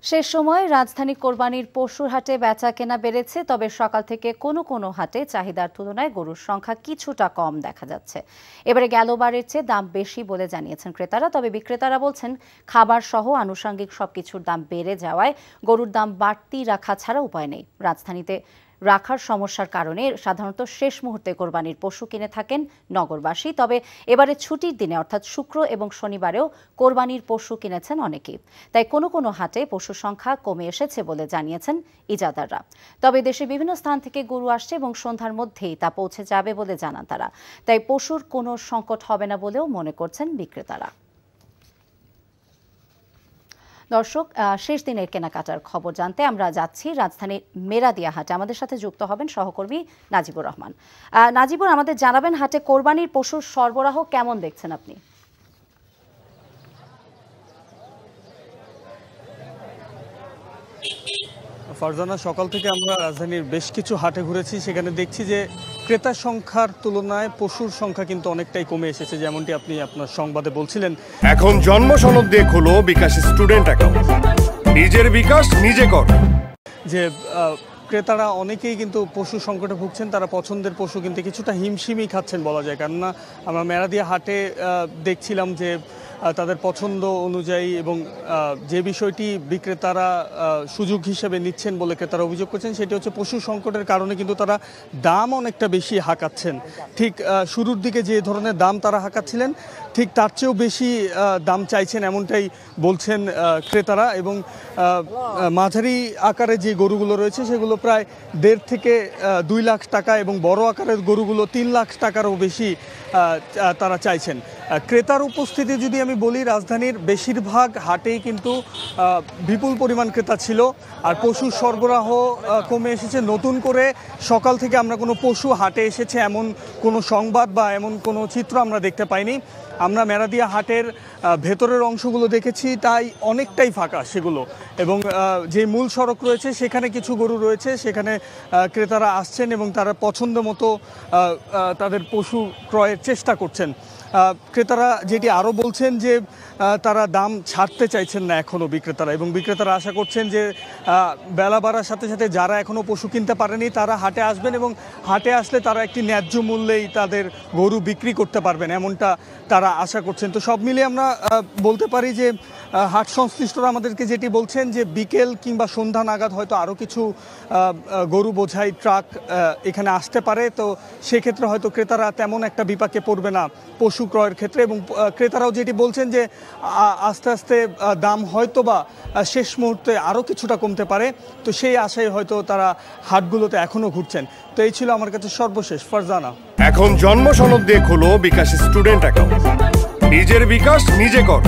শেষ সময় রাজধানী কোরবানির পশুর হাটে বেচাকেনা বেড়েছে, তবে সকাল থেকে কোনো কোনো হাটে চাহিদার তুলনায় গরুর সংখ্যা কিছুটা কম দেখা যাচ্ছে। এবারে গেলবারের চেয়ে দাম বেশি বলে জানিয়েছেন ক্রেতারা, তবে বিক্রেতারা বলছেন খাবার সহ আনুষঙ্গিক সবকিছুর দাম বেড়ে যাওয়ায় গরুর দাম বাড়তি রাখা ছাড়া উপায় নেই। রাজধানীতে রাখার সমস্যার কারণে সাধারণত শেষ মুহূর্তে কোরবানির পশু কিনে থাকেন নগরবাসী, তবে এবারে ছুটির দিনে অর্থাৎ শুক্র এবং শনিবারেও কোরবানির পশু কিনেছেন অনেকেই। তাই কোনো কোনো হাটে পশুর সংখ্যা কমে এসেছে বলে জানিয়েছেন ইজাদাররা। তবে দেশের বিভিন্ন স্থান থেকে গরু আসছে এবং সন্ধ্যার মধ্যেই তা পৌঁছে যাবে বলে জানান তারা। তাই পশুর কোনো সংকট হবে না বলেও মনে করছেন বিক্রেতারা। দর্শক, শেষ দিনের কেনাকাটার খবর জানতে আমরা যাচ্ছি রাজধানীর মেরাদিয়া হাটে। আমাদের সাথে যুক্ত হবেন সহকর্মী নাজিবুর রহমান। নাজিবুর, আমাদের জানাবেন হাটে কোরবানির পশুর সরবরাহ কেমন দেখছেন আপনি? ফারজানা, সকাল থেকে আমরা রাজধানীর বেশ কিছু হাটে ঘুরেছি, সেখানে দেখছি যে ক্রেতার সংখ্যার তুলনায় পশুর সংখ্যা কিন্তু অনেকটাই কমে এসেছে, যেমনটি আপনি আপনার সংবাদে বলছিলেন। এখন জন্ম সনদ দিয়ে খোলো বিকাশ স্টুডেন্ট অ্যাকাউন্ট, নিজের বিকাশ নিজে কর। যে ক্রেতারা অনেকেই কিন্তু পশু সংকটে ভুগছেন, তারা পছন্দের পশু কিনতে কিছুটা হিমশিমই খাচ্ছেন বলা যায়। কেননা আমরা মেরাদিয়া হাটে দেখছিলাম যে তাদের পছন্দ অনুযায়ী এবং যে বিষয়টি বিক্রেতারা সুযোগ হিসেবে নিচ্ছেন বলে ক্রেতারা অভিযোগ করছেন, সেটি হচ্ছে পশু সংকটের কারণে কিন্তু তারা দাম অনেকটা বেশি হাঁকাচ্ছেন। ঠিক শুরুর দিকে যে ধরনের দাম তারা হাঁকাচ্ছিলেন, ঠিক তার চেয়েও বেশি দাম চাইছেন, এমনটাই বলছেন ক্রেতারা। এবং মাঝারি আকারে যে গরুগুলো রয়েছে সেগুলো প্রায় 1.5 থেকে 2 লাখ টাকা এবং বড় আকারের গরুগুলো 3 লাখ টাকারও বেশি তারা চাইছেন। ক্রেতার উপস্থিতি যদি আমি বলি, রাজধানীর বেশিরভাগ হাটেই কিন্তু বিপুল পরিমাণ ক্রেতা ছিল। আর পশু সরবরাহ কমে এসেছে। নতুন করে সকাল থেকে আমরা কোনো পশু হাটে এসেছে এমন কোনো সংবাদ বা এমন কোনো চিত্র আমরা দেখতে পাইনি। আমরা মেরাদিয়া হাটের ভেতরের অংশগুলো দেখেছি, তাই অনেকটাই ফাঁকা সেগুলো। এবং যে মূল সড়ক রয়েছে সেখানে কিছু গরু রয়েছে, সেখানে ক্রেতারা আসছেন এবং তারা পছন্দ মতো তাদের পশু ক্রয়ের চেষ্টা করছেন। ক্রেতারা যেটি আরও বলছেন যে তারা দাম ছাড়তে চাইছেন না এখনও বিক্রেতারা, এবং বিক্রেতারা আশা করছেন যে বেলা বাড়ার সাথে সাথে যারা এখনও পশু কিনতে পারেনি তারা হাটে আসবেন এবং হাটে আসলে তারা একটি ন্যায্য মূল্যেই তাদের গরু বিক্রি করতে পারবেন, এমনটা তারা আশা করছেন। তো সব মিলিয়ে আমরা বলতে পারি যে হাট সংশ্লিষ্টরা আমাদেরকে যেটি বলছেন যে বিকেল কিংবা সন্ধ্যা নাগাদ হয়তো আরও কিছু গরু বোঝাই ট্রাক এখানে আসতে পারে। তো সেক্ষেত্রে হয়তো ক্রেতারা তেমন একটা বিপাকে পড়বে না পশু ক্রয়ের ক্ষেত্রে। এবং ক্রেতারাও যেটি বলছেন যে আস্তে আস্তে দাম হয়তো বা শেষ মুহূর্তে আরও কিছুটা কমতে পারে। তো সেই আশায় হয়তো তারা হাটগুলোতে এখনও ঘুরছেন। তো এই ছিল আমার কাছে সর্বশেষ। ফারজানা, এখন জন্ম সনদ দিয়ে খোলো বিকাশ স্টুডেন্ট অ্যাকাউন্ট, নিজের বিকাশ নিজে কর।